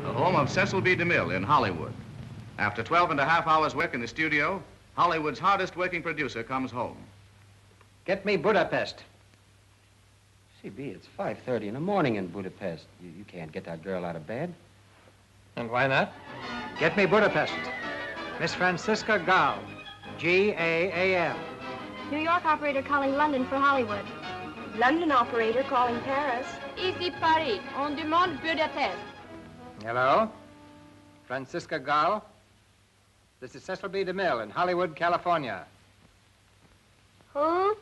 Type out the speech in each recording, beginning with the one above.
the home of Cecil B. DeMille in Hollywood. After 12.5 hours work in the studio, Hollywood's hardest working producer comes home. Get me Budapest. CB, it's 5:30 in the morning in Budapest. You can't get that girl out of bed. And why not? Get me Budapest. Miss Francisca Gall, G-A-A-L. New York operator calling London for Hollywood. London operator calling Paris. Ici Paris. On demande Budapest. Hello? Francisca Gall. This is Cecil B. DeMille in Hollywood, California. Who?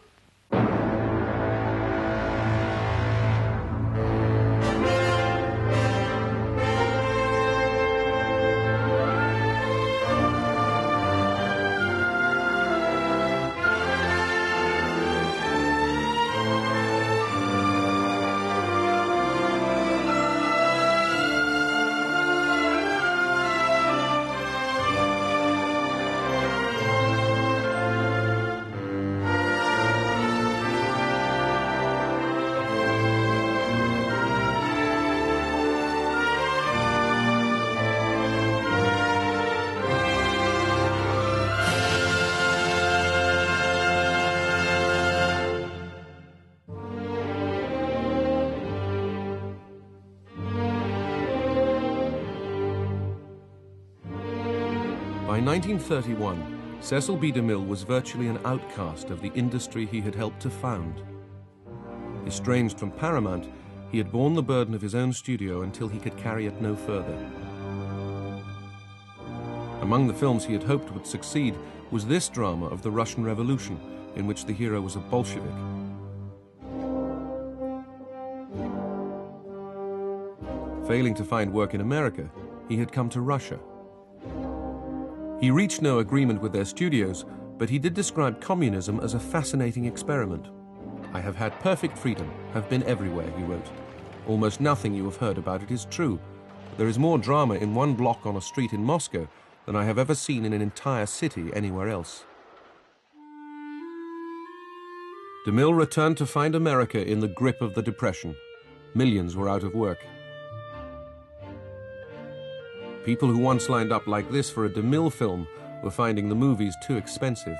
By 1931, Cecil B. DeMille was virtually an outcast of the industry he had helped to found. Estranged from Paramount, he had borne the burden of his own studio until he could carry it no further. Among the films he had hoped would succeed was this drama of the Russian Revolution, in which the hero was a Bolshevik. Failing to find work in America, he had come to Russia. He reached no agreement with their studios, but he did describe communism as a fascinating experiment. "I have had perfect freedom, have been everywhere," he wrote. "Almost nothing you have heard about it is true. There is more drama in one block on a street in Moscow than I have ever seen in an entire city anywhere else." DeMille returned to find America in the grip of the Depression. Millions were out of work. People who once lined up like this for a DeMille film were finding the movies too expensive.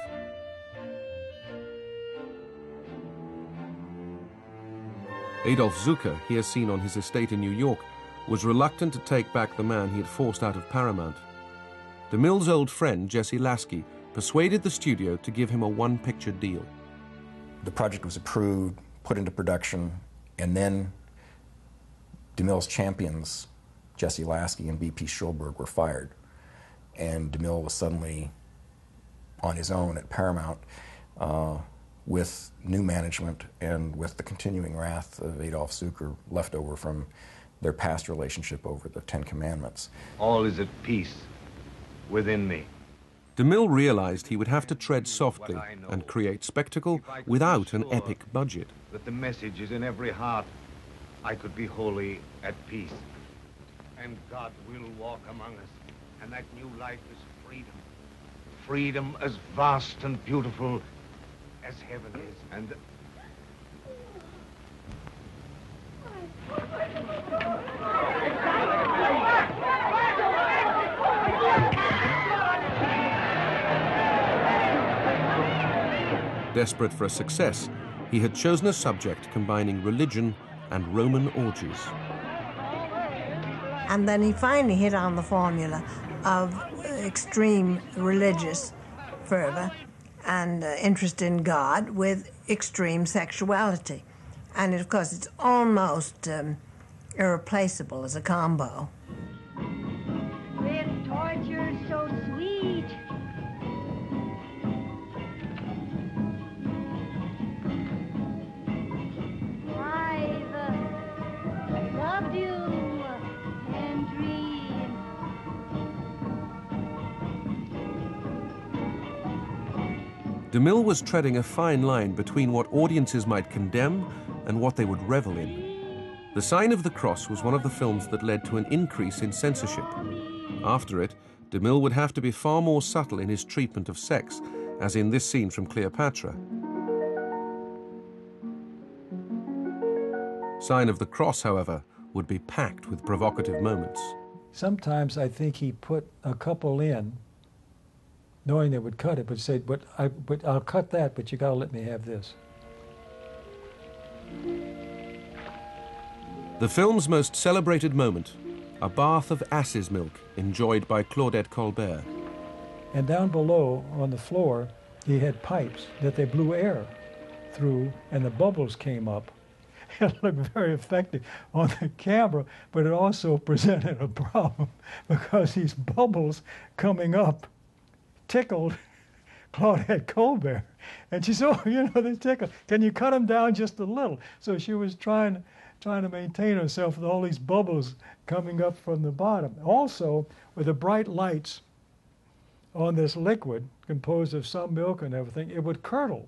Adolf Zucker, here seen on his estate in New York, was reluctant to take back the man he had forced out of Paramount. DeMille's old friend, Jesse Lasky, persuaded the studio to give him a one-picture deal. The project was approved, put into production, and then DeMille's champions, Jesse Lasky and V.P. Schulberg, were fired. And DeMille was suddenly on his own at Paramount with new management and with the continuing wrath of Adolf Zucker left over from their past relationship over the Ten Commandments. All is at peace within me. DeMille realized he would have to tread softly and create spectacle without an epic budget. That the message is in every heart. I could be wholly at peace. And God will walk among us, and that new life is freedom. Freedom as vast and beautiful as heaven is, and... Desperate for a success, he had chosen a subject combining religion and Roman orgies. And then he finally hit on the formula of extreme religious fervor and interest in God with extreme sexuality. And of course, it's almost irreplaceable as a combo. This torture's so sweet. I've loved you. DeMille was treading a fine line between what audiences might condemn and what they would revel in. The Sign of the Cross was one of the films that led to an increase in censorship. After it, DeMille would have to be far more subtle in his treatment of sex, as in this scene from Cleopatra. Sign of the Cross, however, would be packed with provocative moments. sometimes I think he put a couple in, knowing they would cut it, but say, but I'll cut that, but you got to let me have this. The film's most celebrated moment, a bath of ass's milk enjoyed by Claudette Colbert. And down below on the floor, he had pipes that they blew air through, and the bubbles came up. It looked very effective on the camera, but it also presented a problem because these bubbles coming up tickled Claudette Colbert. And she said, oh, you know, they tickle. Can you cut them down just a little? So she was trying to maintain herself with all these bubbles coming up from the bottom. Also, with the bright lights on this liquid composed of some milk and everything, it would curdle.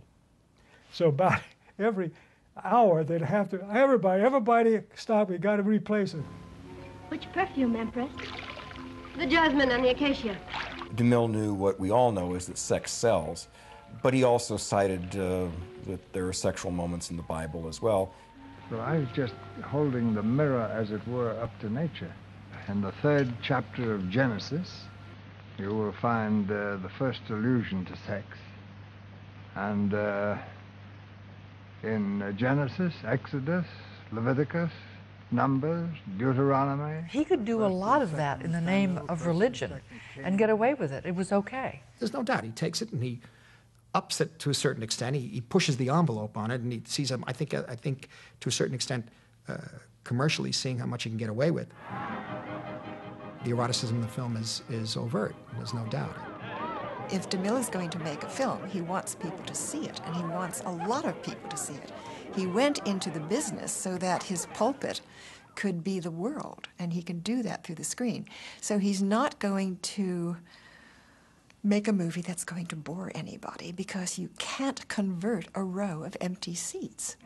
So about every hour, they'd have to, everybody stop, we got to replace it. Which perfume, Empress? The jasmine and the acacia. DeMille knew what we all know is that sex sells, but he also cited that there are sexual moments in the Bible as well. So I was just holding the mirror, as it were, up to nature. In the 3rd chapter of Genesis, you will find the first allusion to sex. And in Genesis, Exodus, Leviticus, Numbers, Deuteronomy. He could do a lot of that in the name of religion and get away with it. It was okay. There's no doubt. He takes it and he ups it to a certain extent. He pushes the envelope on it, and he sees, I think to a certain extent, commercially seeing how much he can get away with. The eroticism in the film is overt. There's no doubt. If DeMille is going to make a film, he wants people to see it, and he wants a lot of people to see it. He went into the business so that his pulpit could be the world, and he can do that through the screen. So he's not going to make a movie that's going to bore anybody, because you can't convert a row of empty seats.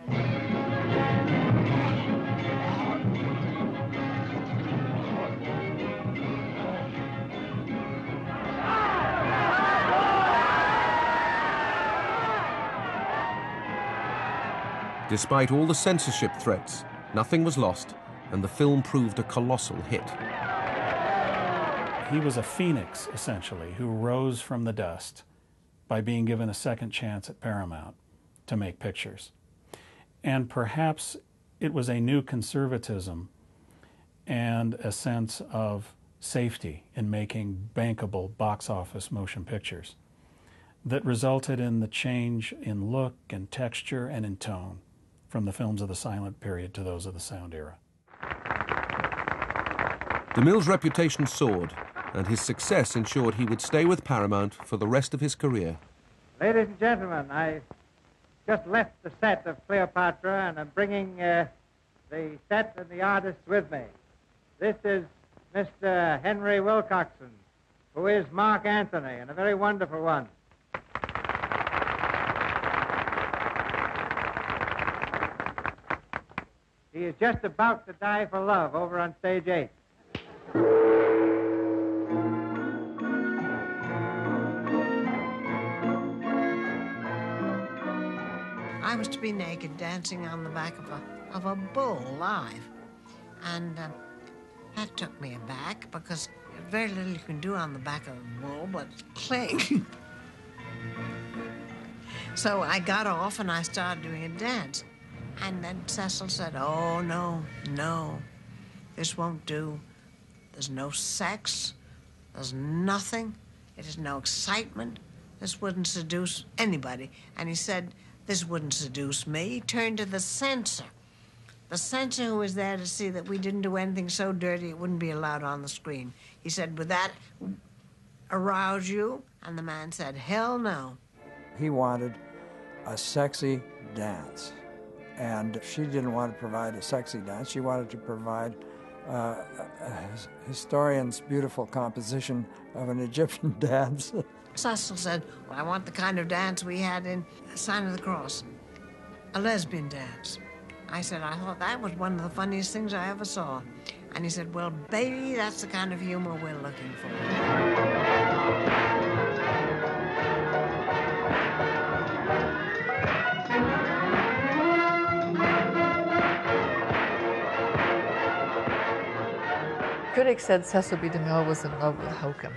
Despite all the censorship threats, nothing was lost, and the film proved a colossal hit. He was a phoenix, essentially, who rose from the dust by being given a second chance at Paramount to make pictures. And perhaps it was a new conservatism and a sense of safety in making bankable box office motion pictures that resulted in the change in look and texture and in tone from the films of the silent period to those of the sound era. DeMille's reputation soared, and his success ensured he would stay with Paramount for the rest of his career. Ladies and gentlemen, I just left the set of Cleopatra, and I'm bringing the set and the artists with me. This is Mr. Henry Wilcoxon, who is Mark Antony, and a very wonderful one. He is just about to die for love over on stage 8. I was to be naked dancing on the back of a bull live. And that took me aback, because very little you can do on the back of a bull but cling. So I got off and I started doing a dance. And then Cecil said, oh, no, this won't do. There's no sex. There's nothing. It is no excitement. This wouldn't seduce anybody. And he said, this wouldn't seduce me. He turned to the censor who was there to see that we didn't do anything so dirty it wouldn't be allowed on the screen. He said, would that arouse you? And the man said, hell no. He wanted a sexy dance. And she didn't want to provide a sexy dance. She wanted to provide a historian's beautiful composition of an Egyptian dance. Cecil said, well, I want the kind of dance we had in Sign of the Cross, a lesbian dance. I said, I thought that was one of the funniest things I ever saw. And he said, well, baby, that's the kind of humor we're looking for. Critics said Cecil B. DeMille was in love with hokum.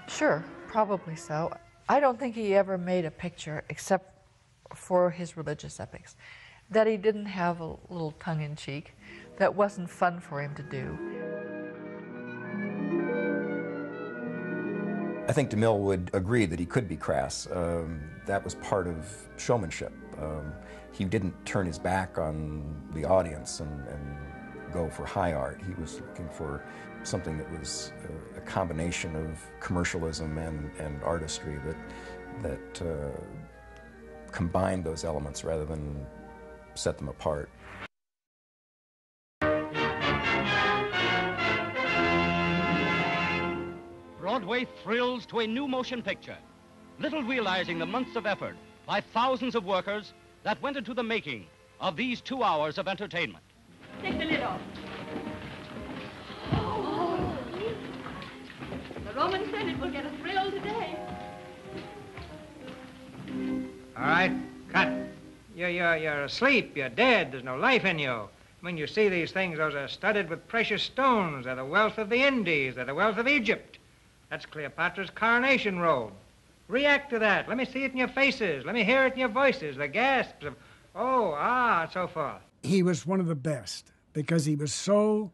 Sure, probably so. I don't think he ever made a picture except for his religious epics that he didn't have a little tongue-in-cheek, that wasn't fun for him to do. I think DeMille would agree that he could be crass. That was part of showmanship. He didn't turn his back on the audience and go for high art. He was looking for something that was a combination of commercialism and artistry that combined those elements rather than set them apart. Broadway thrills to a new motion picture, little realizing the months of effort by thousands of workers that went into the making of these 2 hours of entertainment. Take the lid off. Oh. The Roman Senate will get a thrill today. All right, cut. You're asleep. You're dead. There's no life in you. When you see these things, those are studded with precious stones. They're the wealth of the Indies. They're the wealth of Egypt. That's Cleopatra's coronation robe. React to that. Let me see it in your faces. Let me hear it in your voices. The gasps of, oh, ah, and so forth. He was one of the best because he was so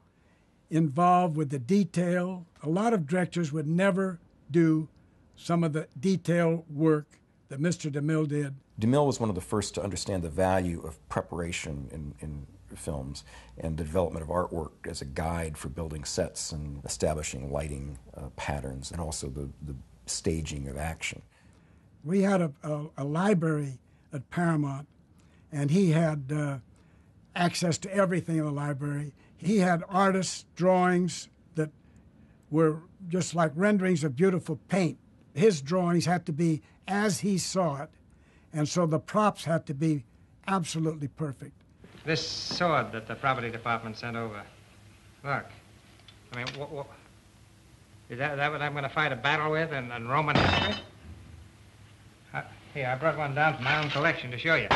involved with the detail. A lot of directors would never do some of the detail work that Mr. DeMille did. DeMille was one of the first to understand the value of preparation in films and the development of artwork as a guide for building sets and establishing lighting patterns and also the staging of action. We had a library at Paramount, and he had access to everything in the library. He had artists' drawings that were just like renderings of beautiful paint. His drawings had to be as he saw it, and so the props had to be absolutely perfect. This sword that the property department sent over. Look. I mean, is that what I'm going to fight a battle with in Roman history? Here, I brought one down from my own collection to show you.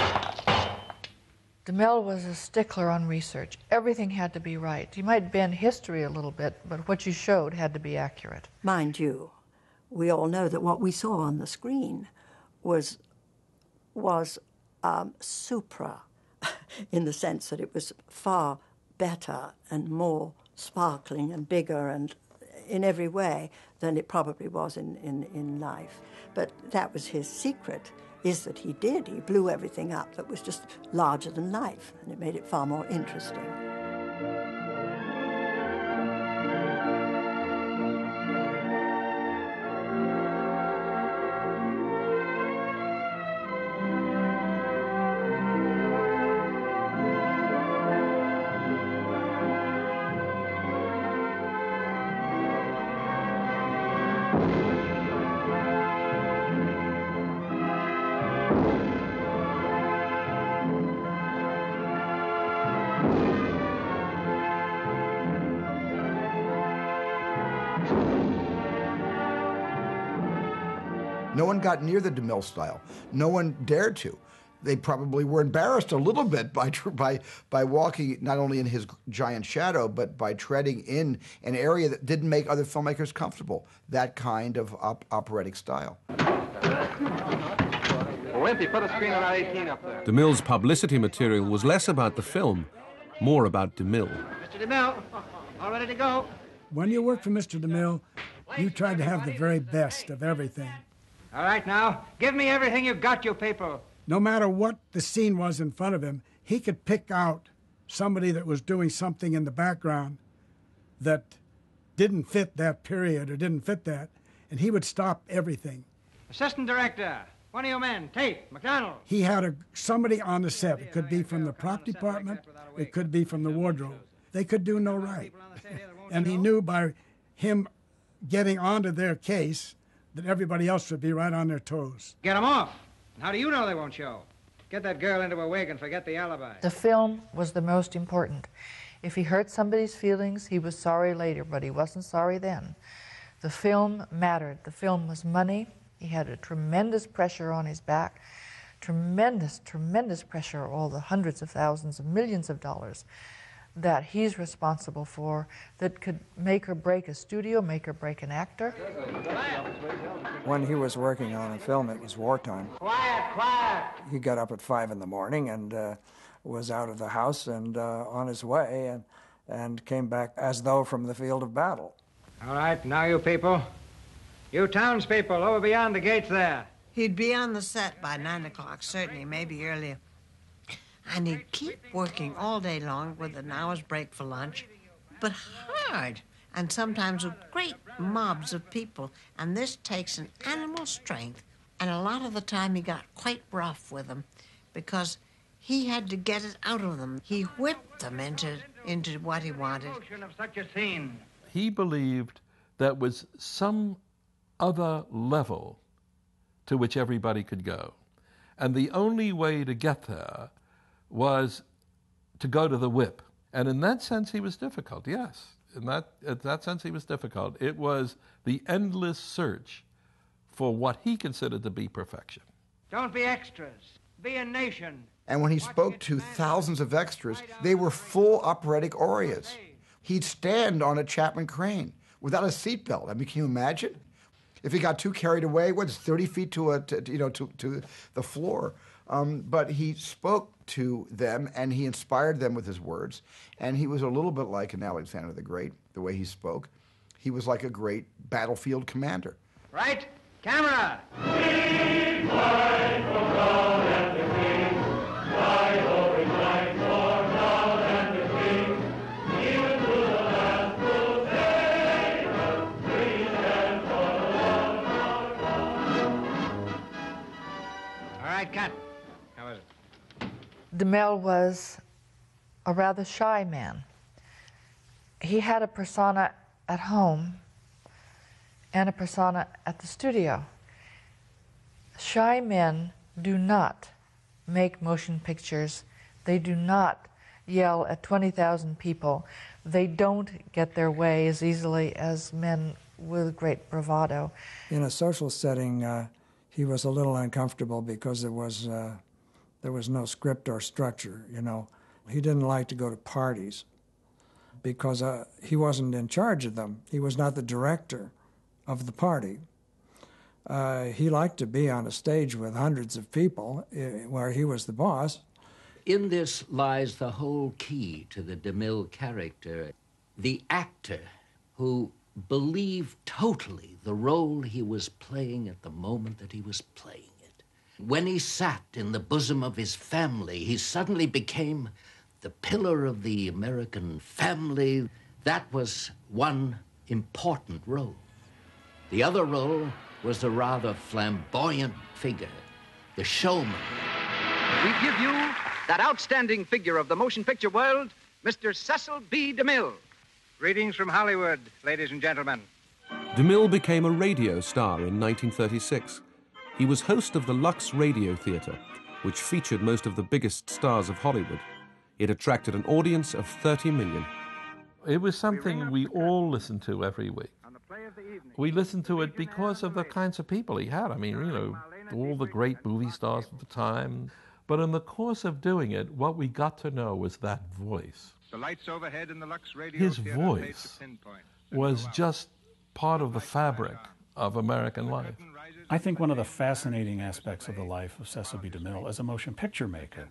DeMille was a stickler on research. Everything had to be right. You might bend history a little bit, but what you showed had to be accurate. Mind you, we all know that what we saw on the screen was supra, in the sense that it was far better and more sparkling and bigger and in every way than it probably was in life. But that was his secret, is that he blew everything up that was just larger than life, and it made it far more interesting. No one got near the DeMille style. No one dared to. They probably were embarrassed a little bit by walking not only in his giant shadow, but by treading in an area that didn't make other filmmakers comfortable. That kind of operatic style. Wimpy, put a screen on our 18 up there. DeMille's publicity material was less about the film, more about DeMille. Mr. DeMille, all ready to go. When you worked for Mr. DeMille, you tried to have the very best of everything. All right, now, give me everything you've got, you people. No matter what the scene was in front of him, he could pick out somebody that was doing something in the background that didn't fit that period or didn't fit that, and he would stop everything. Assistant director, one of your men, Tate, McDonald. He had somebody on the set. It could be from the prop department, it could be from the wardrobe. They could do no right. And he knew by him getting onto their case that everybody else would be right on their toes. Get them off. How do you know they won't show? Get that girl into a wig and forget the alibi. The film was the most important. If he hurt somebody's feelings, he was sorry later, but he wasn't sorry then. The film mattered. The film was money. He had a tremendous pressure on his back, tremendous pressure, all the hundreds of thousands of millions of dollars that he's responsible for that could make or break a studio, make or break an actor. When he was working on a film, it was wartime. Quiet, quiet. He got up at 5 in the morning and was out of the house and on his way and came back as though from the field of battle. All right, now you people. You townspeople over beyond the gates there. He'd be on the set by 9 o'clock, certainly, maybe earlier. And he'd keep working all day long with an hour's break for lunch, but hard, and sometimes with great mobs of people. And this takes an animal strength, and a lot of the time he got quite rough with them because he had to get it out of them. He whipped them into what he wanted. Of such a scene. He believed there was some other level to which everybody could go. And the only way to get there was to go to the whip. And in that sense, he was difficult, yes. In that sense, he was difficult. It was the endless search for what he considered to be perfection. Don't be extras. Be a nation. And when he spoke to thousands of extras, they were full operatic arias. He'd stand on a Chapman crane without a seatbelt. I mean, can you imagine? If he got too carried away, what's 30 feet to the floor? But he spoke to them, and he inspired them with his words. And he was a little bit like an Alexander the Great, the way he spoke. He was like a great battlefield commander. Right? Camera! Cut. How was it? DeMille was a rather shy man. He had a persona at home and a persona at the studio. Shy men do not make motion pictures. They do not yell at 20,000 people. They don't get their way as easily as men with great bravado. In a social setting, he was a little uncomfortable because there was no script or structure, you know. He didn't like to go to parties because he wasn't in charge of them. He was not the director of the party. He liked to be on a stage with hundreds of people where he was the boss. In this lies the whole key to the DeMille character. The actor who believed totally the role he was playing at the moment that he was playing it. When he sat in the bosom of his family, he suddenly became the pillar of the American family. That was one important role. The other role was the rather flamboyant figure, the showman. We give you that outstanding figure of the motion picture world, Mr. Cecil B. DeMille. Greetings from Hollywood, ladies and gentlemen. DeMille became a radio star in 1936. He was host of the Lux Radio Theatre, which featured most of the biggest stars of Hollywood. It attracted an audience of 30 million. It was something we all listened to every week. We listened to it because of the kinds of people he had. I mean, you know, all the great movie stars at the time. But in the course of doing it, what we got to know was that voice. The lights overhead in the Lux Radio His Theater voice was just part of the fabric of American life. I think one of the fascinating aspects of the life of Cecil B. DeMille as a motion picture maker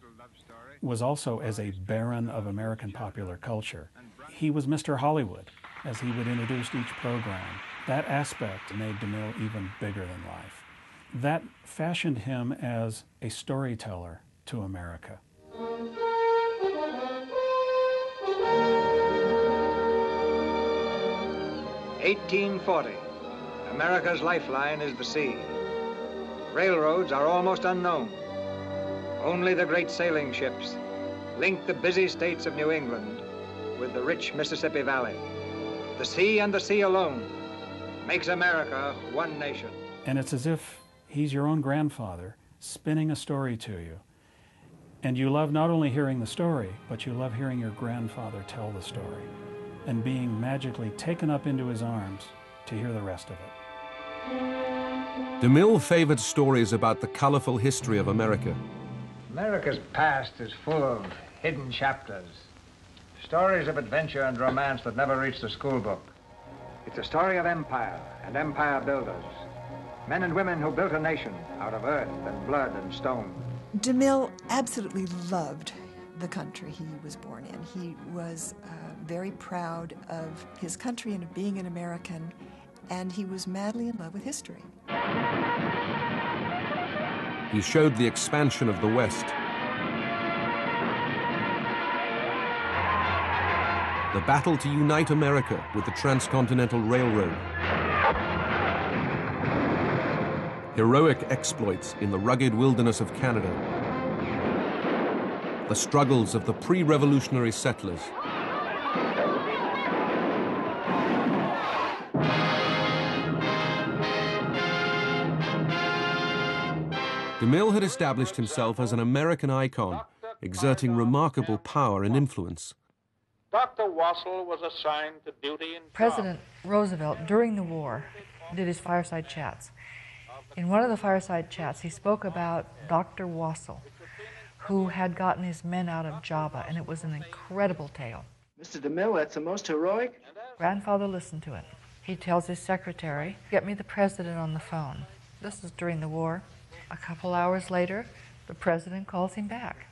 was also as a baron of American popular culture. He was Mr. Hollywood, as he would introduce each program. That aspect made DeMille even bigger than life. That fashioned him as a storyteller to America. 1840. America's lifeline is the sea. Railroads are almost unknown. Only the great sailing ships link the busy states of New England with the rich Mississippi Valley. The sea and the sea alone makes America one nation. And it's as if he's your own grandfather spinning a story to you. And you love not only hearing the story, but you love hearing your grandfather tell the story and being magically taken up into his arms to hear the rest of it. DeMille favored stories about the colorful history of America. America's past is full of hidden chapters, Stories of adventure and romance that never reach the school book. It's a story of empire and empire builders. Men and women who built a nation out of earth and blood and stone. DeMille absolutely loved the country he was born in. He was very proud of his country and of being an American, and he was madly in love with history. He showed the expansion of the West, the battle to unite America with the Transcontinental Railroad, heroic exploits in the rugged wilderness of Canada, the struggles of the pre-revolutionary settlers, DeMille had established himself as an American icon, exerting remarkable power and influence. Dr. Wassell was assigned to duty in President Roosevelt, during the war, did his fireside chats. In one of the fireside chats, he spoke about Dr. Wassell, who had gotten his men out of Java, and it was an incredible tale. Mr. DeMille, that's the most heroic. Grandfather listened to it. He tells his secretary, "Get me the president on the phone." This is during the war. A couple hours later, the president calls him back,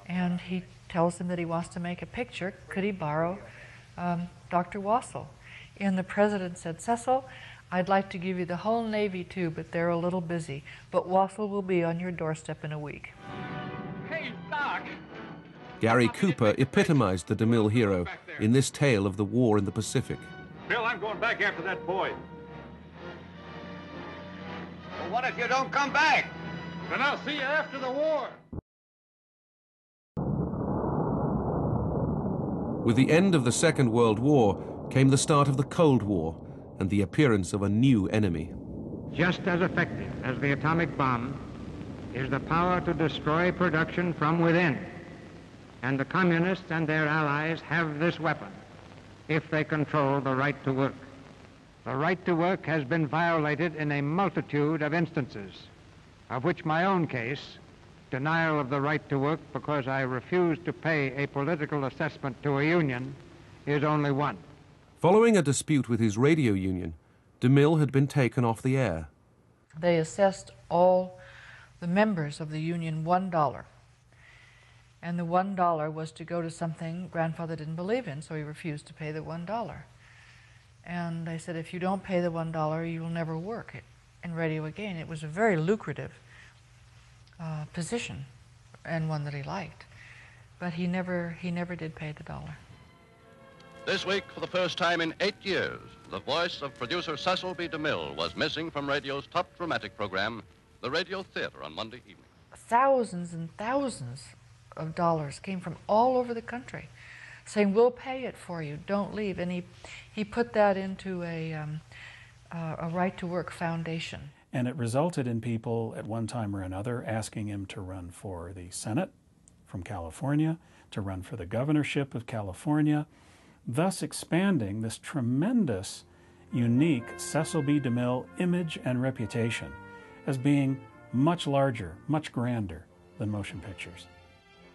and he tells him that he wants to make a picture. Could he borrow Dr. Wassell? And the president said, "Cecil, I'd like to give you the whole Navy too, but they're a little busy. But Wassell will be on your doorstep in a week." Hey, Doc! Gary Cooper epitomized the DeMille hero in this tale of the war in the Pacific. Bill, I'm going back after that boy. Well, what if you don't come back? Then I'll see you after the war. With the end of the Second World War came the start of the Cold War and the appearance of a new enemy. Just as effective as the atomic bomb is the power to destroy production from within. And the communists and their allies have this weapon if they control the right to work. The right to work has been violated in a multitude of instances, of which my own case, denial of the right to work because I refuse to pay a political assessment to a union, is only one. Following a dispute with his radio union, DeMille had been taken off the air. They assessed all the members of the union $1. And the $1 was to go to something grandfather didn't believe in, so he refused to pay the $1. And they said, if you don't pay the $1, you'll never work in radio again. It was a very lucrative position, and one that he liked. But he never did pay the $1. This week, for the first time in 8 years, the voice of producer Cecil B. DeMille was missing from radio's top dramatic program, the Radio Theater, on Monday evening. Thousands and thousands of dollars came from all over the country, saying, "We'll pay it for you, don't leave." And he put that into a Right to Work foundation. And it resulted in people at one time or another asking him to run for the Senate from California, to run for the governorship of California, thus expanding this tremendous, unique Cecil B. DeMille image and reputation as being much larger, much grander than motion pictures.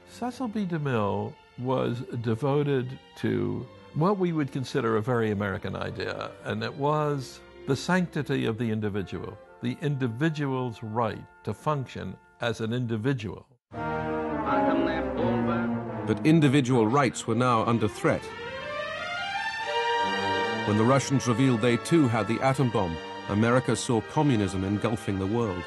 Cecil B. DeMille was devoted to what we would consider a very American idea, and it was the sanctity of the individual's right to function as an individual. But individual rights were now under threat. When the Russians revealed they too had the atom bomb, America saw communism engulfing the world.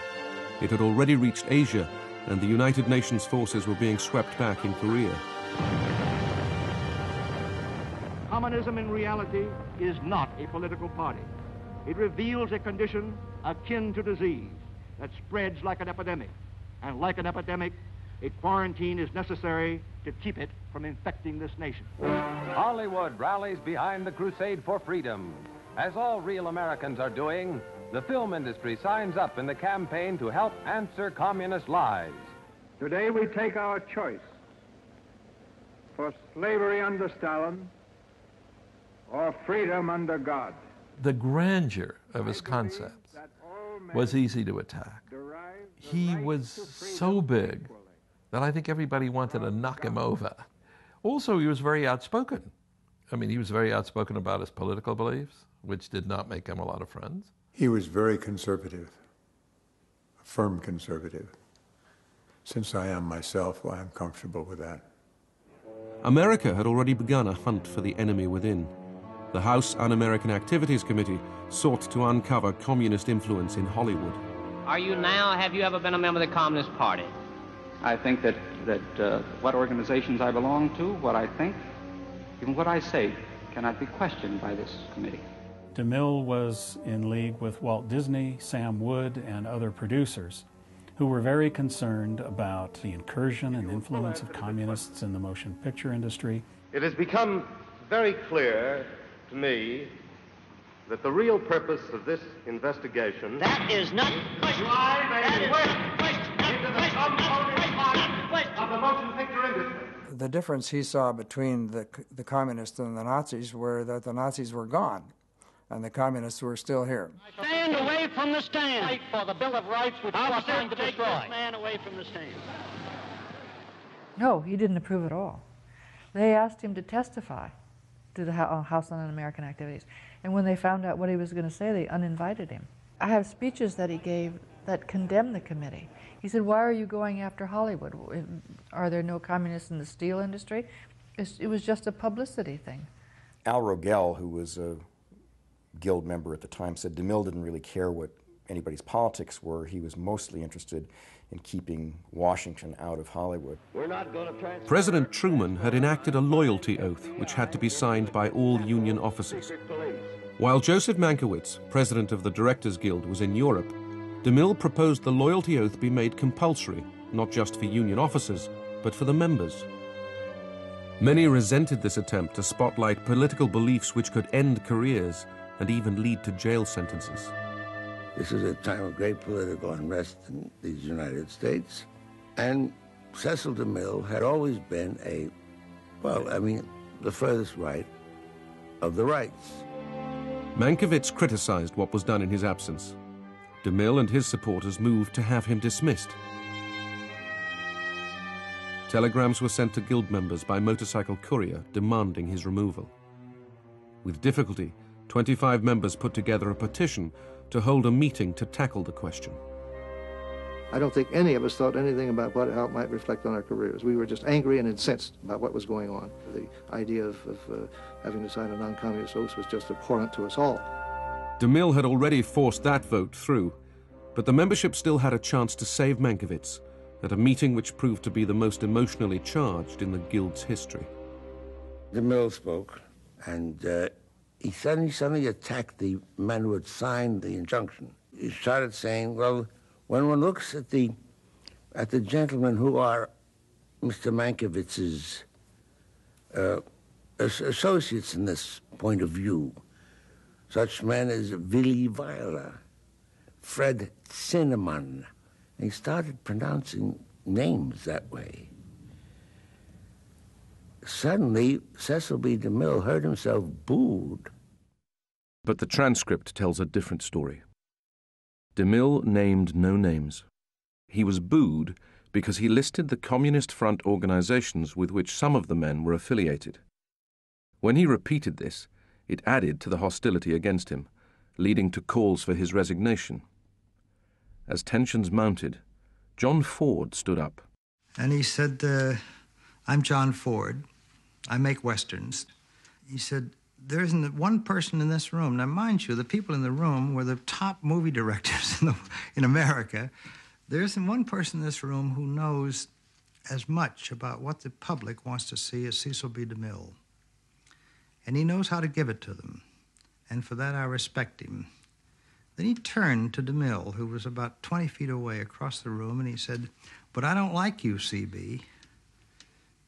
It had already reached Asia, and the United Nations forces were being swept back in Korea. Communism in reality is not a political party. It reveals a condition akin to disease that spreads like an epidemic. And like an epidemic, a quarantine is necessary to keep it from infecting this nation. Hollywood rallies behind the crusade for freedom. As all real Americans are doing, the film industry signs up in the campaign to help answer communist lies. Today we take our choice for slavery under Stalin or freedom under God. The grandeur of his concepts was easy to attack. He was so big that I think everybody wanted to knock him over. Also, he was very outspoken. I mean, he was very outspoken about his political beliefs, which did not make him a lot of friends. He was very conservative, a firm conservative. Since I am myself, well, I'm comfortable with that. America had already begun a hunt for the enemy within. The House Un-American Activities Committee sought to uncover communist influence in Hollywood. Are you now, have you ever been a member of the Communist Party? I think that what organizations I belong to, what I think, even what I say, cannot be questioned by this committee. DeMille was in league with Walt Disney, Sam Wood, and other producers who were very concerned about the incursion and influence of communists in the motion picture industry. It has become very clear to me that the real purpose of this investigation... That is not question. That is question. Of the motion picture industry. The difference he saw between the communists and the Nazis were that the Nazis were gone and the communists were still here. Stand away from the stand. Fight for the Bill of Rights, which you are trying to destroy. Take this man away from the stand. No, he didn't approve at all. They asked him to testify to the House on Un-American Activities. And when they found out what he was going to say, they uninvited him. I have speeches that he gave that condemned the committee. He said, why are you going after Hollywood? Are there no communists in the steel industry? It was just a publicity thing. Al Rogel, who was a Guild member at the time, said DeMille didn't really care what anybody's politics were. He was mostly interested in keeping Washington out of Hollywood. We're not going to President Truman had enacted a loyalty oath which had to be signed by all union officers. While Joseph Mankiewicz, president of the Directors Guild, was in Europe, DeMille proposed the loyalty oath be made compulsory, not just for union officers, but for the members. Many resented this attempt to spotlight political beliefs which could end careers and even lead to jail sentences. This is a time of great political unrest in these United States, and Cecil DeMille had always been the furthest right of the rights. Mankiewicz criticized what was done in his absence. DeMille and his supporters moved to have him dismissed. Telegrams were sent to Guild members by motorcycle courier demanding his removal. With difficulty, 25 members put together a petition to hold a meeting to tackle the question. I don't think any of us thought anything about how it might reflect on our careers. We were just angry and incensed about what was going on. The idea of having to sign a non-communist oath was just abhorrent to us all. DeMille had already forced that vote through, but the membership still had a chance to save Mankiewicz at a meeting which proved to be the most emotionally charged in the Guild's history. DeMille spoke, and he suddenly attacked the men who had signed the injunction. He started saying, well, when one looks at the gentlemen who are Mr. Mankiewicz's associates in this point of view, such men as Willy Weiler, Fred Zinnemann, and he started pronouncing names that way. Suddenly, Cecil B. DeMille heard himself booed. But the transcript tells a different story. DeMille named no names. He was booed because he listed the Communist Front organizations with which some of the men were affiliated. When he repeated this, it added to the hostility against him, leading to calls for his resignation. As tensions mounted, John Ford stood up. And he said, I'm John Ford. I make Westerns. He said, there isn't one person in this room. Now, mind you, the people in the room were the top movie directors in America. There isn't one person in this room who knows as much about what the public wants to see as Cecil B. DeMille. And he knows how to give it to them. And for that, I respect him. Then he turned to DeMille, who was about 20 feet away across the room, and he said, but I don't like you, CB.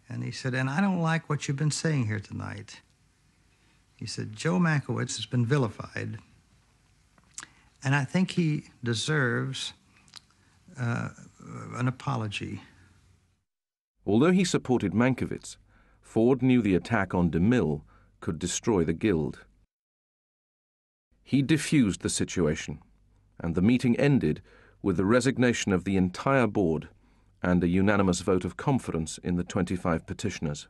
And he said, and I don't like what you've been saying here tonight. He said, Joe Mankiewicz has been vilified, and I think he deserves an apology. Although he supported Mankiewicz, Ford knew the attack on DeMille could destroy the Guild. He diffused the situation, and the meeting ended with the resignation of the entire board and a unanimous vote of confidence in the 25 petitioners.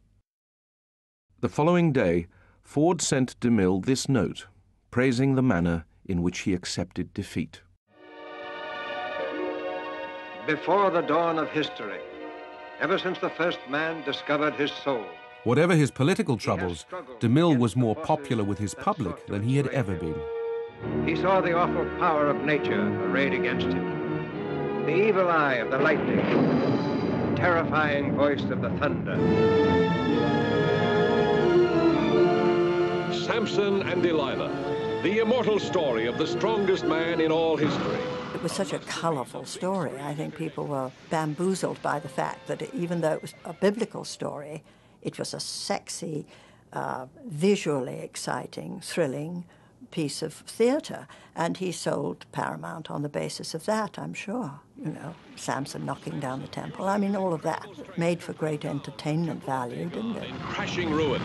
The following day, Ford sent DeMille this note, praising the manner in which he accepted defeat. Before the dawn of history, ever since the first man discovered his soul, Whatever his political troubles, DeMille was more popular with his public than he had ever been. he saw the awful power of nature arrayed against him. The evil eye of the lightning, the terrifying voice of the thunder. Samson and Delilah, the immortal story of the strongest man in all history. It was such a colorful story. I think people were bamboozled by the fact that even though it was a biblical story, it was a sexy, visually exciting, thrilling piece of theater. And he sold Paramount on the basis of that, I'm sure. You know, Samson knocking down the temple. I mean, all of that made for great entertainment value, didn't it? In crashing ruins.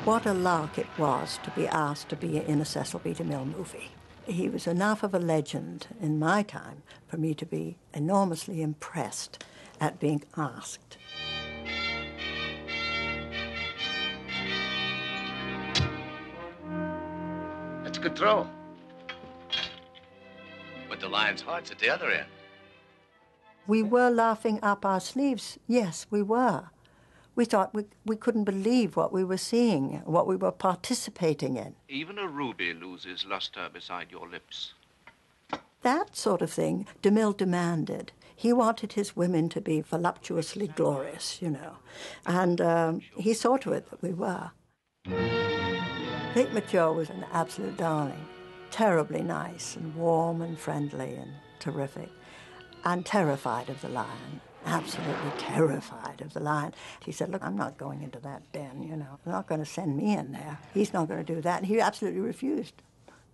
What a lark it was to be asked to be in a Cecil B. DeMille movie. He was enough of a legend in my time for me to be enormously impressed at being asked. That's a good throw. But the lion's heart's at the other end. We were laughing up our sleeves. Yes, we were. We thought we couldn't believe what we were seeing, what we were participating in. Even a ruby loses luster beside your lips. That sort of thing DeMille demanded. He wanted his women to be voluptuously glorious, you know. And he saw to it that we were. Vic Mature was an absolute darling. Terribly nice and warm and friendly and terrific. And terrified of the lion. Absolutely terrified of the lion. He said, look, I'm not going into that den, you know. They're not going to send me in there. He's not going to do that. And he absolutely refused,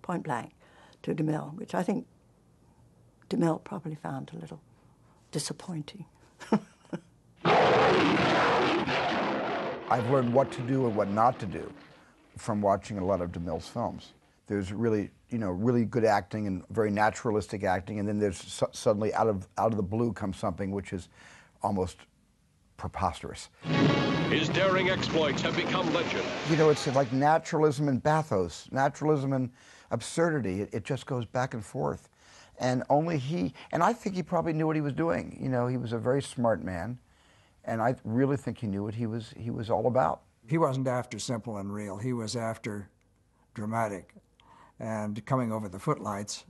point blank, to DeMille, which I think DeMille probably found a little disappointing. I've learned what to do and what not to do from watching a lot of DeMille's films. There's really, really good acting and very naturalistic acting, and then there's suddenly out of the blue comes something which is almost preposterous. His daring exploits have become legend. It's like naturalism and bathos, naturalism and absurdity. It just goes back and forth. And I think he probably knew what he was doing. He was a very smart man, and I really think he knew what he was all about. He wasn't after simple and real. He was after dramatic and coming over the footlights.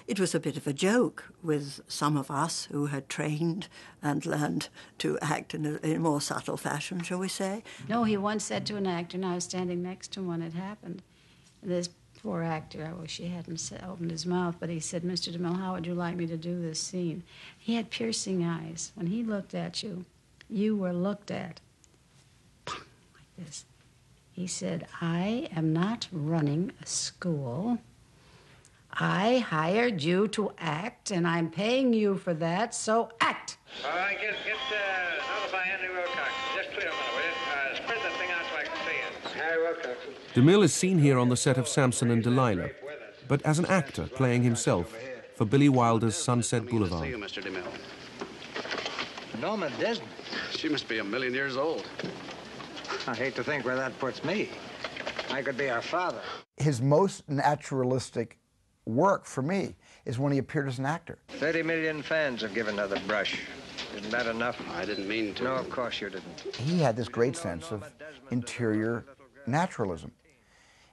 It was a bit of a joke with some of us who had trained and learned to act in a more subtle fashion, shall we say. No, he once said to an actor, and I was standing next to him when it happened, this poor actor, I wish he hadn't opened his mouth, but he said, Mr. DeMille, how would you like me to do this scene? He had piercing eyes. When he looked at you, you were looked at. Like this. He said, I am not running a school. I hired you to act, and I'm paying you for that, so act. All right, notify Henry Wilcox. Just clear a minute, will you? Spread that thing out so I can see it. Harry Wilcox. DeMille is seen here on the set of Samson and Delilah, but as an actor playing himself for Billy Wilder's Sunset Boulevard. See you, Mr. DeMille. Norma Desmond. She must be 1,000,000 years old. I hate to think where that puts me. I could be her father. His most naturalistic work for me is when he appeared as an actor. 30 million fans have given her the brush. Isn't that enough? I didn't mean to. No, of course you didn't. He had this great sense of interior naturalism.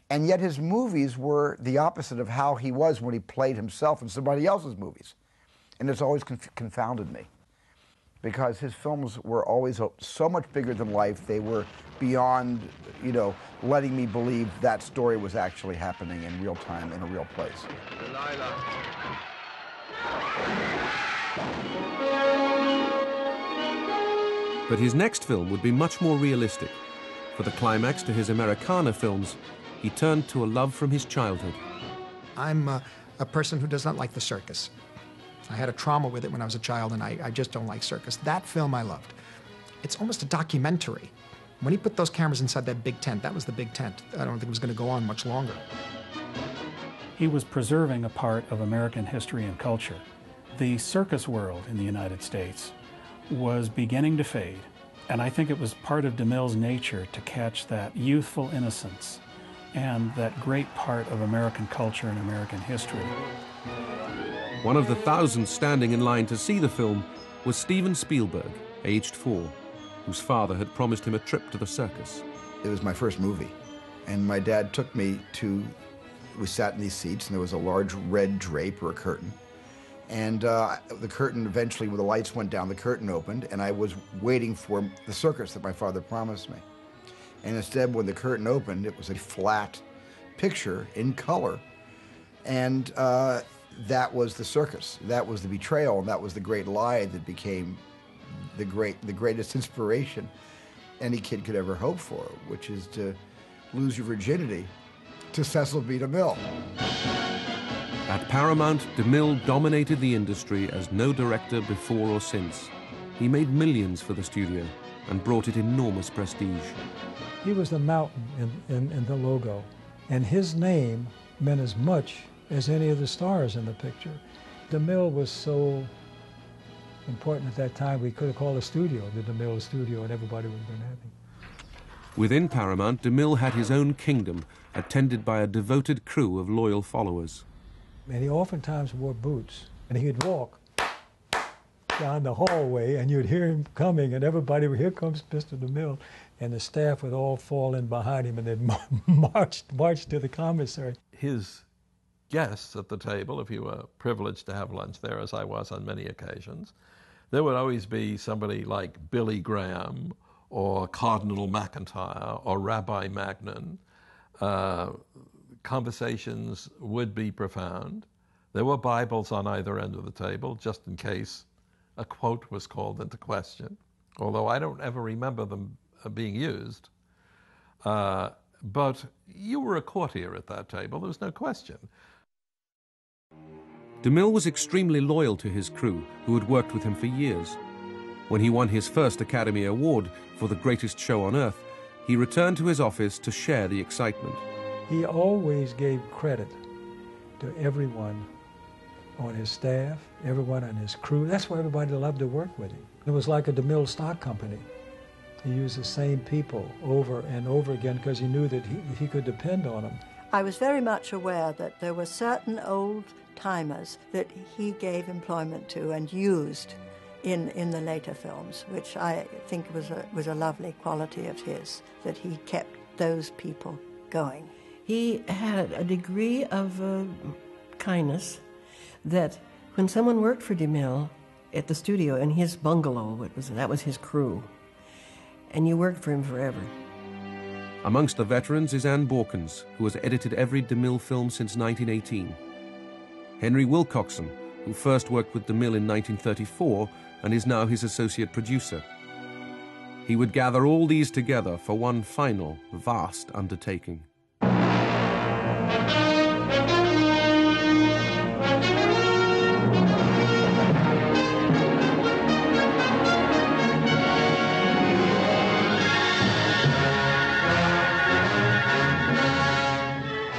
And yet his movies were the opposite of how he was when he played himself in somebody else's movies. And it's always confounded me, because his films were always so much bigger than life. They were beyond, letting me believe that story was actually happening in real time in a real place. Delilah. But his next film would be much more realistic. For the climax to his Americana films, he turned to a love from his childhood. I'm a person who does not like the circus. I had a trauma with it when I was a child, and I just don't like circus. That film I loved. It's almost a documentary. When he put those cameras inside that big tent, that was the big tent. I don't think it was going to go on much longer. He was preserving a part of American history and culture. The circus world in the United States was beginning to fade, And I think it was part of DeMille's nature to catch that youthful innocence and that great part of American culture and American history. One of the thousands standing in line to see the film was Steven Spielberg, aged 4, whose father had promised him a trip to the circus. It was my first movie, and my dad took me to, we sat in these seats, and there was a large red drape or a curtain. And the curtain eventually, when the lights went down, the curtain opened, and I was waiting for the circus that my father promised me. And instead, when the curtain opened, it was a flat picture in color. And that was the circus. That was the betrayal, and that was the great lie that became the greatest inspiration any kid could ever hope for, which is to lose your virginity to Cecil B. DeMille. At Paramount, DeMille dominated the industry as no director before or since. He made millions for the studio and brought it enormous prestige. He was the mountain in the logo, and his name meant as much as any of the stars in the picture. DeMille was so important at that time, we could have called a studio the DeMille Studio, and everybody would have been happy. Within Paramount, DeMille had his own kingdom, attended by a devoted crew of loyal followers. And he oftentimes wore boots, and he'd walk down the hallway, and you'd hear him coming, and everybody would, here comes Mr. DeMille, and the staff would all fall in behind him, and they'd march to the commissary. His guests at the table, if you were privileged to have lunch there, as I was on many occasions, there would always be somebody like Billy Graham or Cardinal McIntyre or Rabbi Magnan. Conversations would be profound. There were Bibles on either end of the table, just in case a quote was called into question, although I don't ever remember them being used. But you were a courtier at that table, there was no question. DeMille was extremely loyal to his crew, who had worked with him for years. When he won his first Academy Award for The Greatest Show on Earth, he returned to his office to share the excitement. He always gave credit to everyone on his staff, everyone on his crew. That's why everybody loved to work with him. It was like a DeMille stock company. He used the same people over and over again because he knew that he could depend on them. I was very much aware that there were certain old-timers that he gave employment to and used in the later films, which I think was a lovely quality of his, that he kept those people going. He had a degree of kindness that when someone worked for DeMille at the studio in his bungalow, that was his crew, and you worked for him forever. Amongst the veterans is Ann Borkins, who has edited every DeMille film since 1918. Henry Wilcoxon, who first worked with DeMille in 1934 and is now his associate producer. He would gather all these together for one final, vast undertaking.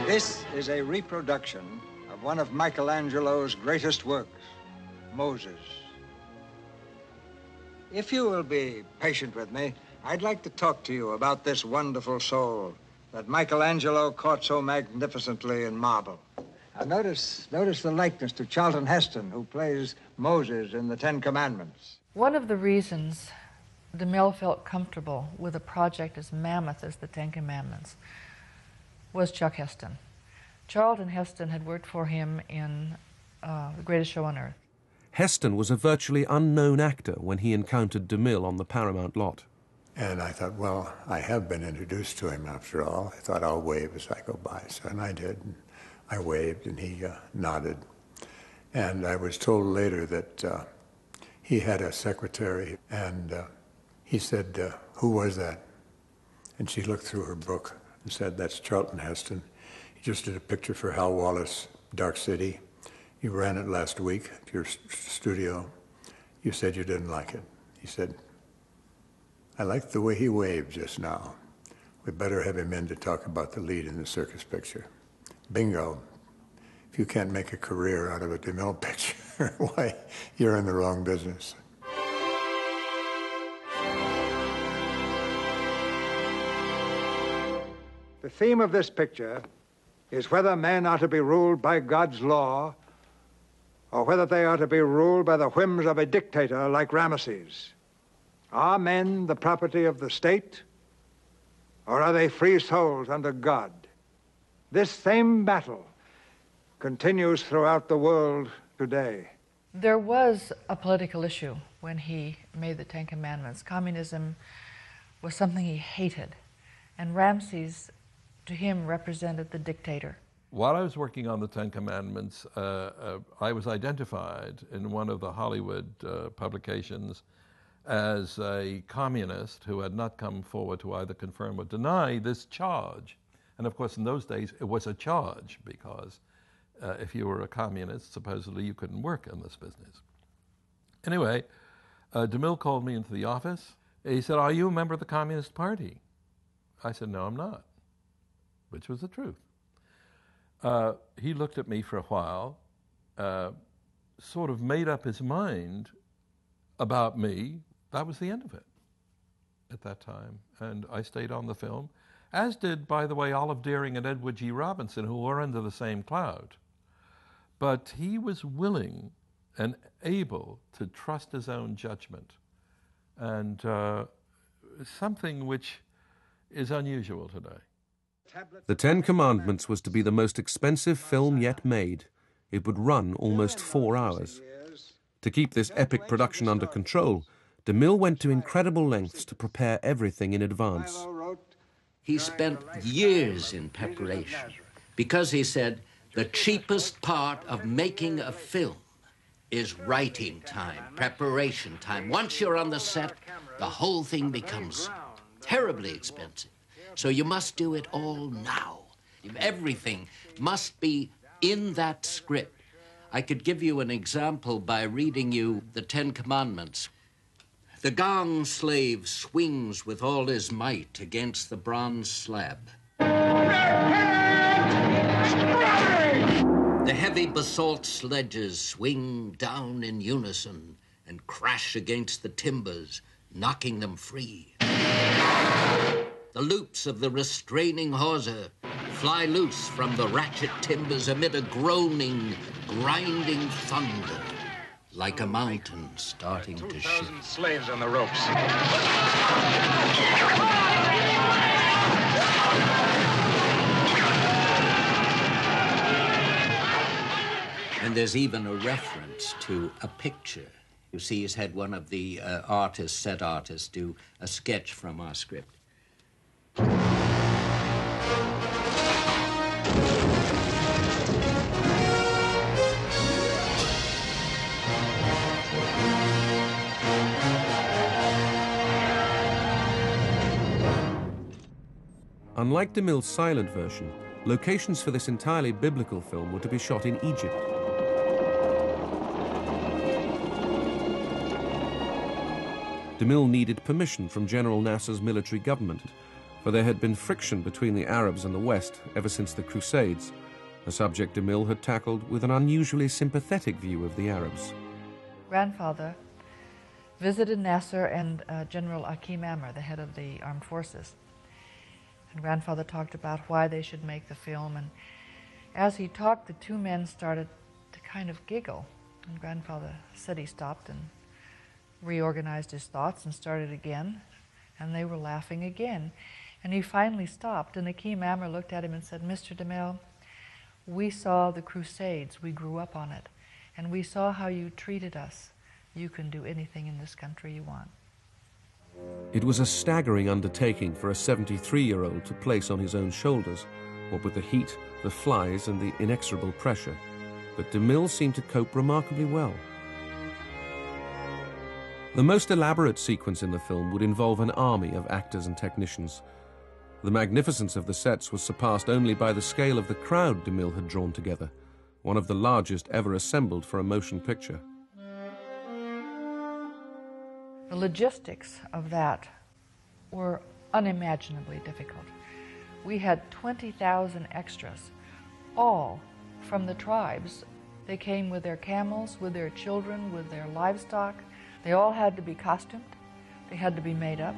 This is a reproduction of one of Michelangelo's greatest works, Moses. If you will be patient with me, I'd like to talk to you about this wonderful soul that Michelangelo caught so magnificently in marble. Now notice the likeness to Charlton Heston, who plays Moses in the Ten Commandments. One of the reasons DeMille felt comfortable with a project as mammoth as the Ten Commandments was Chuck Heston. Charlton Heston had worked for him in The Greatest Show on Earth. Heston was a virtually unknown actor when he encountered DeMille on the Paramount lot. And I thought, well, I have been introduced to him after all. I thought I'll wave as I go by. So, and I did. And I waved and he nodded. And I was told later that he had a secretary, and he said, who was that? And she looked through her book and said, that's Charlton Heston. He just did a picture for Hal Wallace, Dark City. You ran it last week at your studio. You said you didn't like it. He said, I liked the way he waved just now. We better have him in to talk about the lead in the circus picture. Bingo. If you can't make a career out of a DeMille picture, why, you're in the wrong business. The theme of this picture is whether men are to be ruled by God's law or whether they are to be ruled by the whims of a dictator like Ramesses. Are men the property of the state, or are they free souls under God? This same battle continues throughout the world today. There was a political issue when he made the Ten Commandments. Communism was something he hated, and Ramses, to him, represented the dictator. While I was working on the Ten Commandments, I was identified in one of the Hollywood publications as a communist who had not come forward to either confirm or deny this charge. And of course, in those days, it was a charge because if you were a communist, supposedly you couldn't work in this business. Anyway, DeMille called me into the office. He said, "Are you a member of the Communist Party?" I said, "No, I'm not," which was the truth. He looked at me for a while, sort of made up his mind about me. That was the end of it at that time. And I stayed on the film, as did, by the way, Olive Dearing and Edward G. Robinson, who were under the same cloud. But he was willing and able to trust his own judgment, and something which is unusual today. The Ten Commandments was to be the most expensive film yet made. It would run almost 4 hours. To keep this epic production under control, DeMille went to incredible lengths to prepare everything in advance. He spent years in preparation because he said the cheapest part of making a film is writing time, preparation time. Once you're on the set, the whole thing becomes terribly expensive. So you must do it all now. Everything must be in that script. I could give you an example by reading you the Ten Commandments. The gong slave swings with all his might against the bronze slab. The heavy basalt sledges swing down in unison and crash against the timbers, knocking them free. The loops of the restraining hawser fly loose from the ratchet timbers amid a groaning, grinding thunder, like a mountain starting to shift. 2,000 slaves on the ropes. And there's even a reference to a picture. You see, he's had one of the set artists, do a sketch from our script. Unlike DeMille's silent version, locations for this entirely biblical film were to be shot in Egypt. DeMille needed permission from General Nasser's military government, for there had been friction between the Arabs and the West ever since the Crusades, a subject DeMille had tackled with an unusually sympathetic view of the Arabs. Grandfather visited Nasser and General Akim Amr, the head of the armed forces. And Grandfather talked about why they should make the film, and as he talked, the two men started to kind of giggle. And Grandfather said he stopped and reorganized his thoughts and started again, and they were laughing again. And he finally stopped, and Akim Amr looked at him and said, "Mr. DeMille, we saw the Crusades, we grew up on it, and we saw how you treated us. You can do anything in this country you want." It was a staggering undertaking for a 73-year-old to place on his own shoulders, what with the heat, the flies, and the inexorable pressure. But DeMille seemed to cope remarkably well. The most elaborate sequence in the film would involve an army of actors and technicians. The magnificence of the sets was surpassed only by the scale of the crowd DeMille had drawn together, one of the largest ever assembled for a motion picture. The logistics of that were unimaginably difficult. We had 20,000 extras, all from the tribes. They came with their camels, with their children, with their livestock. They all had to be costumed. They had to be made up.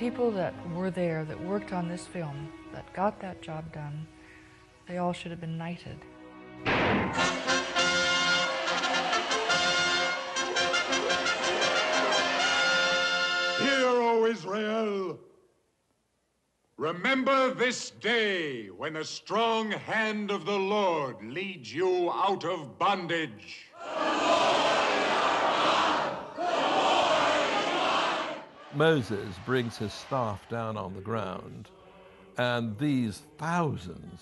people that were there, that worked on this film, that got that job done, they all should have been knighted. Hear, O Israel, remember this day when the strong hand of the Lord leads you out of bondage. Moses brings his staff down on the ground, and these thousands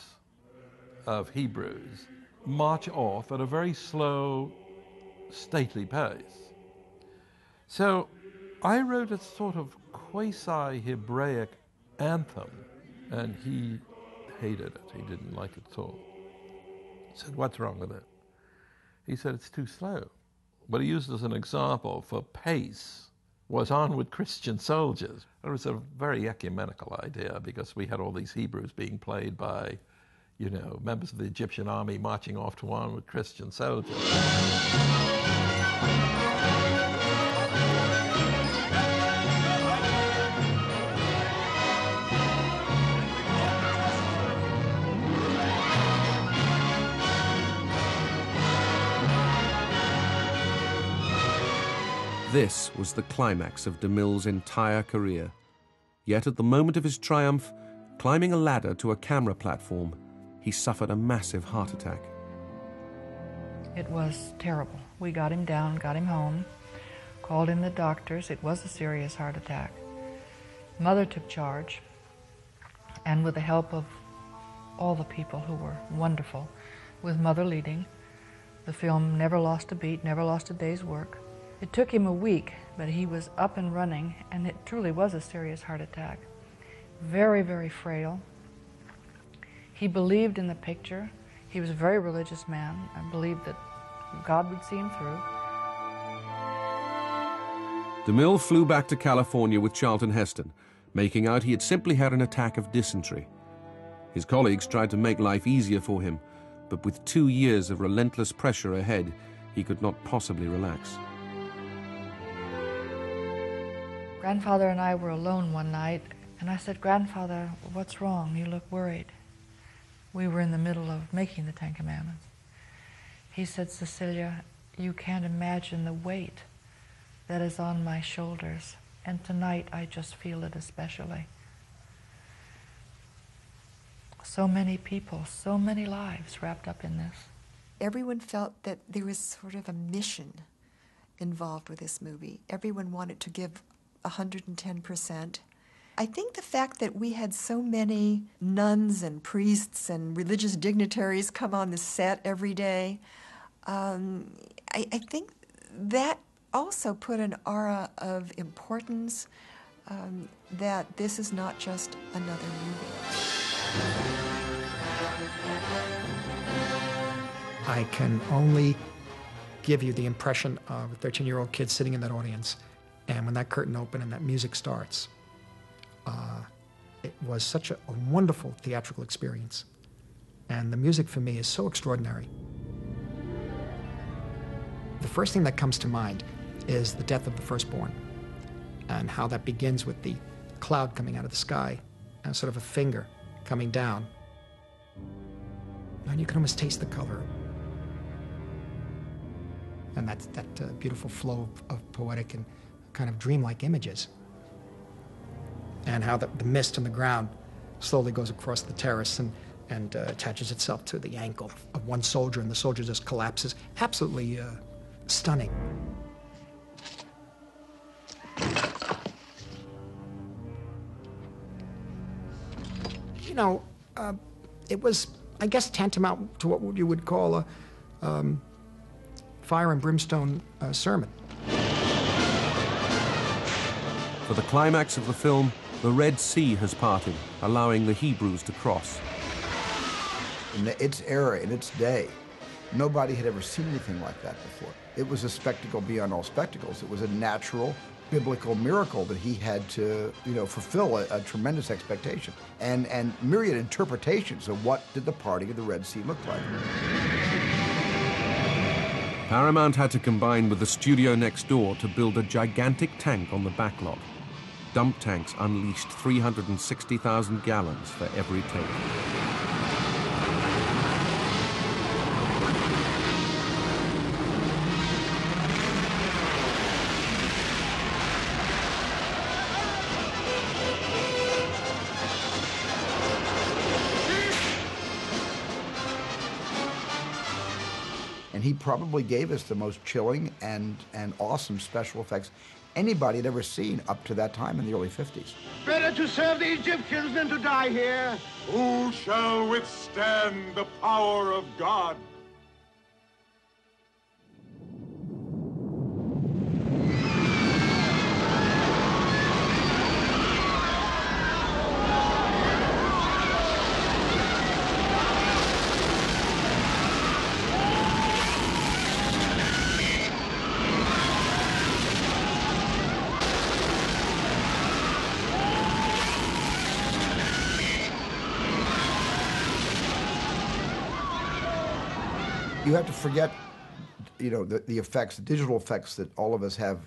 of Hebrews march off at a very slow, stately pace. So I wrote a sort of quasi-Hebraic anthem, and he hated it. He didn't like it at all. He said, "What's wrong with it?" He said, "It's too slow." But he used as an example for pace was "Onward, Christian soldiers." It was a very ecumenical idea because we had all these Hebrews being played by, you know, members of the Egyptian army marching off to "Onward, Christian soldiers." This was the climax of DeMille's entire career. Yet at the moment of his triumph, climbing a ladder to a camera platform, he suffered a massive heart attack. It was terrible. We got him down, got him home, called in the doctors. It was a serious heart attack. Mother took charge, and with the help of all the people who were wonderful, with Mother leading, the film never lost a beat, never lost a day's work. It took him a week, but he was up and running, and it truly was a serious heart attack. Very, very frail. He believed in the picture. He was a very religious man and believed that God would see him through. DeMille flew back to California with Charlton Heston, making out he had simply had an attack of dysentery. His colleagues tried to make life easier for him, but with 2 years of relentless pressure ahead, he could not possibly relax. Grandfather and I were alone one night, and I said, "Grandfather, what's wrong? You look worried." We were in the middle of making the Ten Commandments. He said, "Cecilia, you can't imagine the weight that is on my shoulders, and tonight I just feel it especially." So many people, so many lives wrapped up in this. Everyone felt that there was sort of a mission involved with this movie. Everyone wanted to give 110%. I think the fact that we had so many nuns and priests and religious dignitaries come on the set every day, I think that also put an aura of importance, that this is not just another movie. I can only give you the impression of a 13-year-old kid sitting in that audience, and when that curtain opened and that music starts, it was such a wonderful theatrical experience. And the music for me is so extraordinary. The first thing that comes to mind is the death of the firstborn, and how that begins with the cloud coming out of the sky and sort of a finger coming down. And you can almost taste the color. And that beautiful flow of poetic and kind of dreamlike images. And how the mist on the ground slowly goes across the terrace and attaches itself to the ankle of one soldier, and the soldier just collapses. Absolutely stunning. You know, it was, I guess, tantamount to what you would call a fire and brimstone sermon. For the climax of the film, the Red Sea has parted, allowing the Hebrews to cross. In its era, in its day, nobody had ever seen anything like that before. It was a spectacle beyond all spectacles. It was a natural, biblical miracle that he had to, fulfill a tremendous expectation. And myriad interpretations of what did the parting of the Red Sea look like. Paramount had to combine with the studio next door to build a gigantic tank on the backlot. dump tanks unleashed 360,000 gallons for every take. And he probably gave us the most chilling and awesome special effects anybody had ever seen up to that time in the early 50s. Better to serve the Egyptians than to die here. Who shall withstand the power of God? You have to forget, you know, the effects, the digital effects that all of us have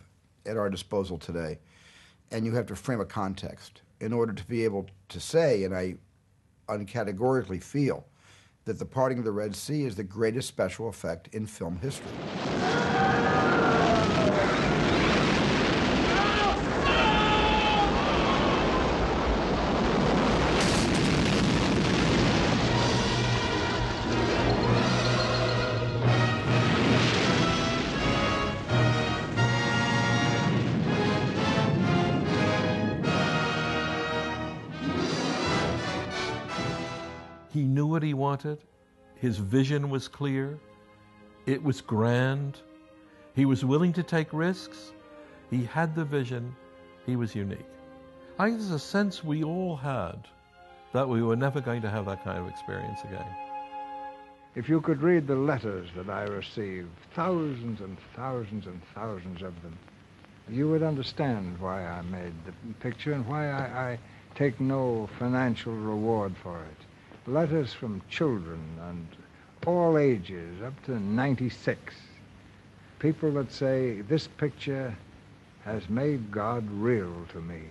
at our disposal today, and you have to frame a context in order to be able to say, and I uncategorically feel, that the parting of the Red Sea is the greatest special effect in film history. He knew what he wanted. His vision was clear. It was grand. He was willing to take risks. He had the vision. He was unique. I think there's a sense we all had that we were never going to have that kind of experience again. If you could read the letters that I received, thousands and thousands and thousands of them, you would understand why I made the picture and why I take no financial reward for it. Letters from children and all ages, up to 96. People that say, this picture has made God real to me.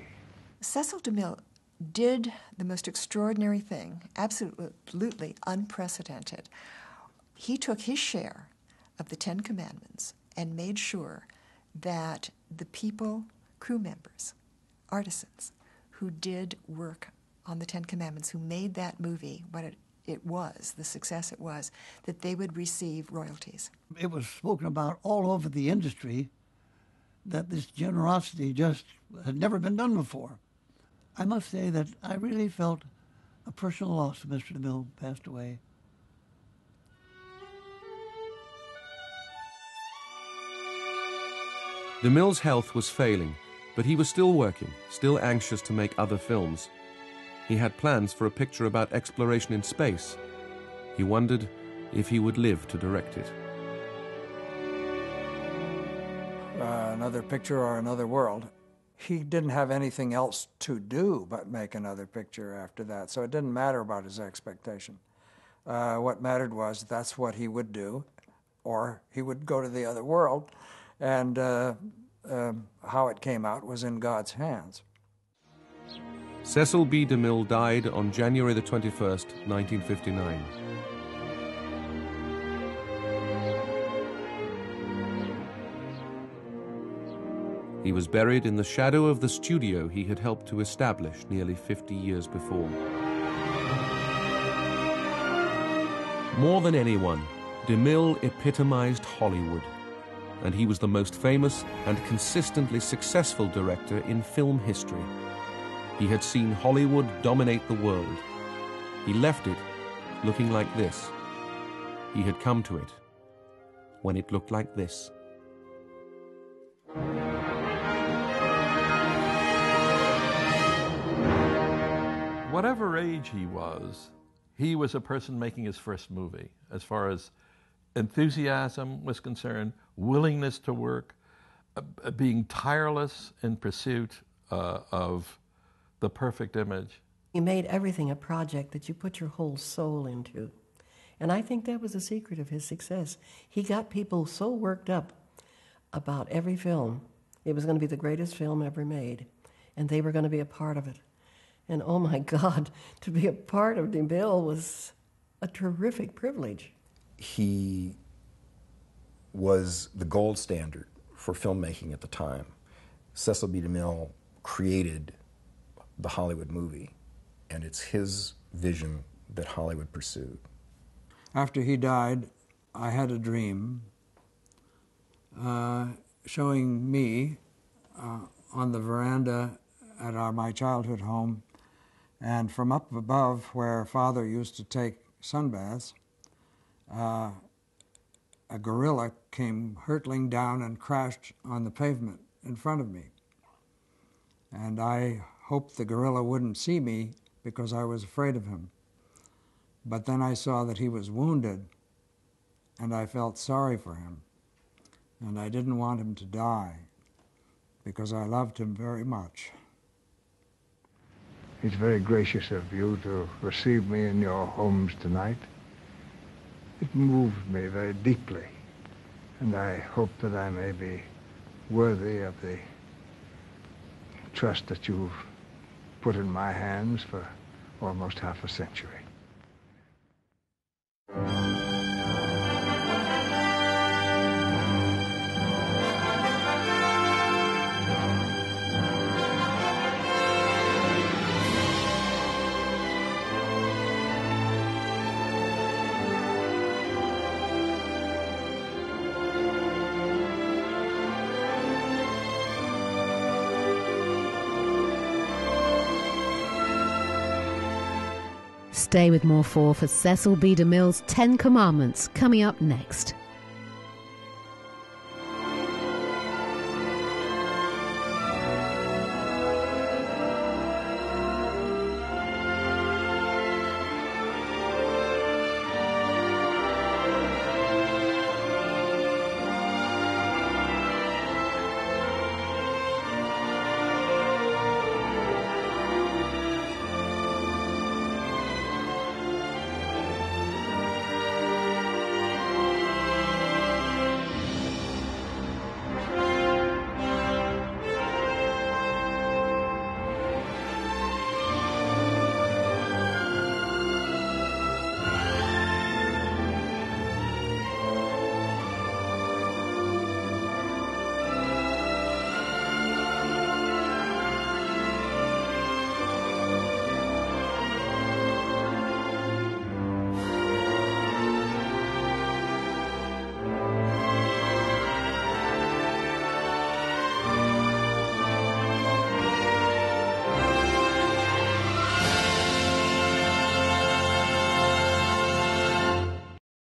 Cecil DeMille did the most extraordinary thing, absolutely unprecedented. He took his share of the Ten Commandments and made sure that the people, crew members, artisans, who did work on the Ten Commandments, who made that movie what it was, the success it was, that they would receive royalties. It was spoken about all over the industry that this generosity just had never been done before. I must say that I really felt a personal loss when Mr. DeMille passed away. DeMille's health was failing, but he was still working, still anxious to make other films. He had plans for a picture about exploration in space. He wondered if he would live to direct it. Another picture or another world. He didn't have anything else to do but make another picture after that, so it didn't matter about his expectation. What mattered was that's what he would do, or he would go to the other world, and how it came out was in God's hands. Cecil B. DeMille died on January the 21st, 1959. He was buried in the shadow of the studio he had helped to establish nearly 50 years before. More than anyone, DeMille epitomized Hollywood, and he was the most famous and consistently successful director in film history. He had seen Hollywood dominate the world. He left it looking like this. He had come to it when it looked like this. Whatever age he was a person making his first movie, as far as enthusiasm was concerned, willingness to work, being tireless in pursuit of the perfect image. You made everything a project that you put your whole soul into. And I think that was the secret of his success. He got people so worked up about every film. It was going to be the greatest film ever made. and they were going to be a part of it. And oh my God, to be a part of DeMille was a terrific privilege. He was the gold standard for filmmaking at the time. Cecil B. DeMille created the Hollywood movie, and it's his vision that Hollywood pursued. After he died, I had a dream showing me on the veranda at my childhood home, and from up above where Father used to take sunbaths, a gorilla came hurtling down and crashed on the pavement in front of me. And I hoped the gorilla wouldn't see me because I was afraid of him. But then I saw that he was wounded, and I felt sorry for him. And I didn't want him to die because I loved him very much. It's very gracious of you to receive me in your homes tonight. It moved me very deeply, and I hope that I may be worthy of the trust that you've put in my hands for almost half a century. Stay with more for Cecil B. DeMille's 10 Commandments coming up next.